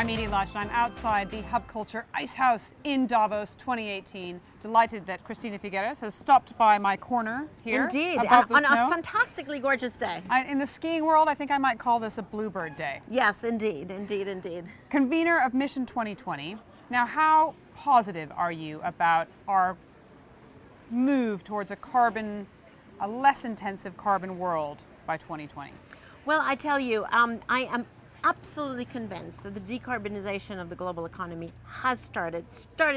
I'm Edie Lush, and I'm outside the Hub Culture Ice House in Davos 2018. Delighted that Christiana Figueres has stopped by my corner here. Indeed, above the on snow. a fantastically gorgeous day. In the skiing world, I think I might call this a bluebird day. Yes, indeed, indeed, indeed. Convener of Mission 2020. Now, how positive are you about our move towards a less intensive carbon world by 2020? Well, I tell you, I am absolutely convinced that the decarbonization of the global economy has started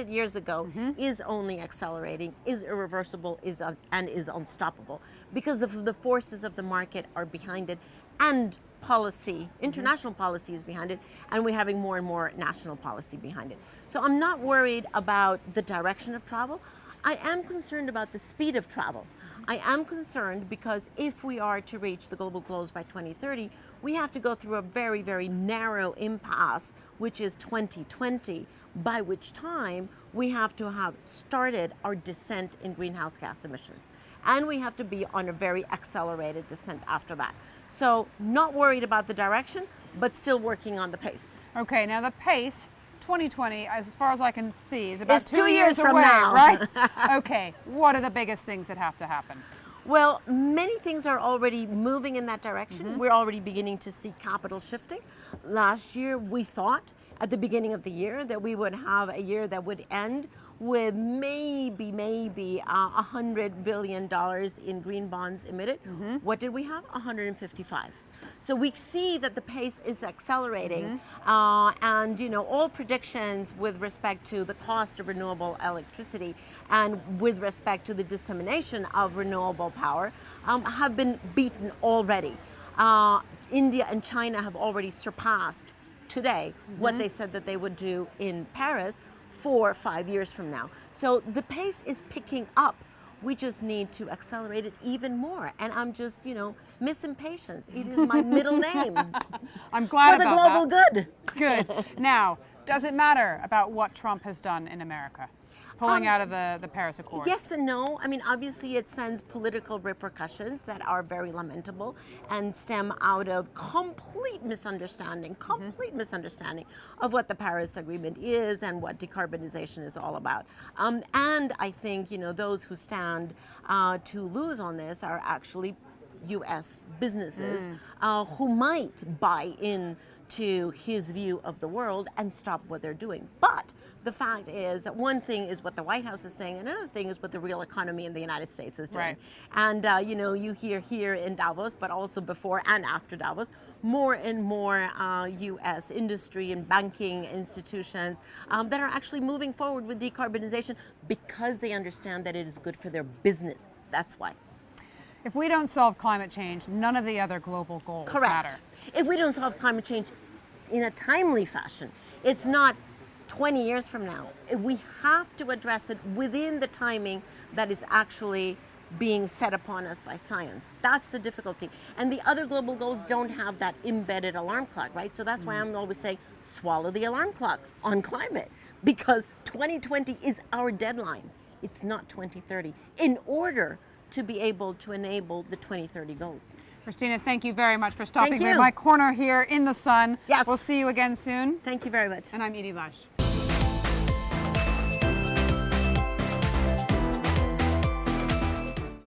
years ago, is only accelerating, is irreversible, is unstoppable, because the forces of the market are behind it, and policy, international policy is behind it, and we're having more and more national policy behind it. So I'm not worried about the direction of travel. I am concerned about the speed of travel. I am concerned because if we are to reach the global goals by 2030, we have to go through a very, very narrow impasse, which is 2020, by which time we have to have started our descent in greenhouse gas emissions. And we have to be on a very accelerated descent after that. So not worried about the direction, but still working on the pace. Okay, now the pace, 2020, as far as I can see, is about It's 2 years from away, now. right? Okay, what are the biggest things that have to happen? Well, many things are already moving in that direction. We're already beginning to see capital shifting. Last year, we thought at the beginning of the year that we would have a year that would end with maybe $100 billion in green bonds emitted. What did we have? 155. So we see that the pace is accelerating, and all predictions with respect to the cost of renewable electricity and with respect to the dissemination of renewable power have been beaten already. India and China have already surpassed today what they said that they would do in Paris 4 or 5 years from now. So the pace is picking up. We just need to accelerate it even more. And I'm just, Miss Impatience. It is my middle name. I'm glad for the about global that. good. Good. Now, does it matter about what Trump has done in America? Pulling out of the Paris Accord? Yes and no. I mean, obviously it sends political repercussions that are very lamentable and stem out of complete misunderstanding of what the Paris Agreement is and what decarbonization is all about. And I think, those who stand to lose on this are actually U.S. businesses who might buy into his view of the world and stop what they're doing. But the fact is that one thing is what the White House is saying, and another thing is what the real economy in the United States is doing. Right. And, you hear here in Davos, but also before and after Davos, more and more U.S. industry and banking institutions that are actually moving forward with decarbonization because they understand that it is good for their business. That's why. If we don't solve climate change, none of the other global goals matter. If we don't solve climate change in a timely fashion, it's not 20 years from now. We have to address it within the timing that is actually being set upon us by science. That's the difficulty. And the other global goals don't have that embedded alarm clock, right? So that's why I'm always saying, swallow the alarm clock on climate, because 2020 is our deadline. It's not 2030, in order to be able to enable the 2030 goals. Christina, thank you very much for stopping Thank by you. my corner here in the sun. Yes. We'll see you again soon. Thank you very much. And I'm Edie Lush.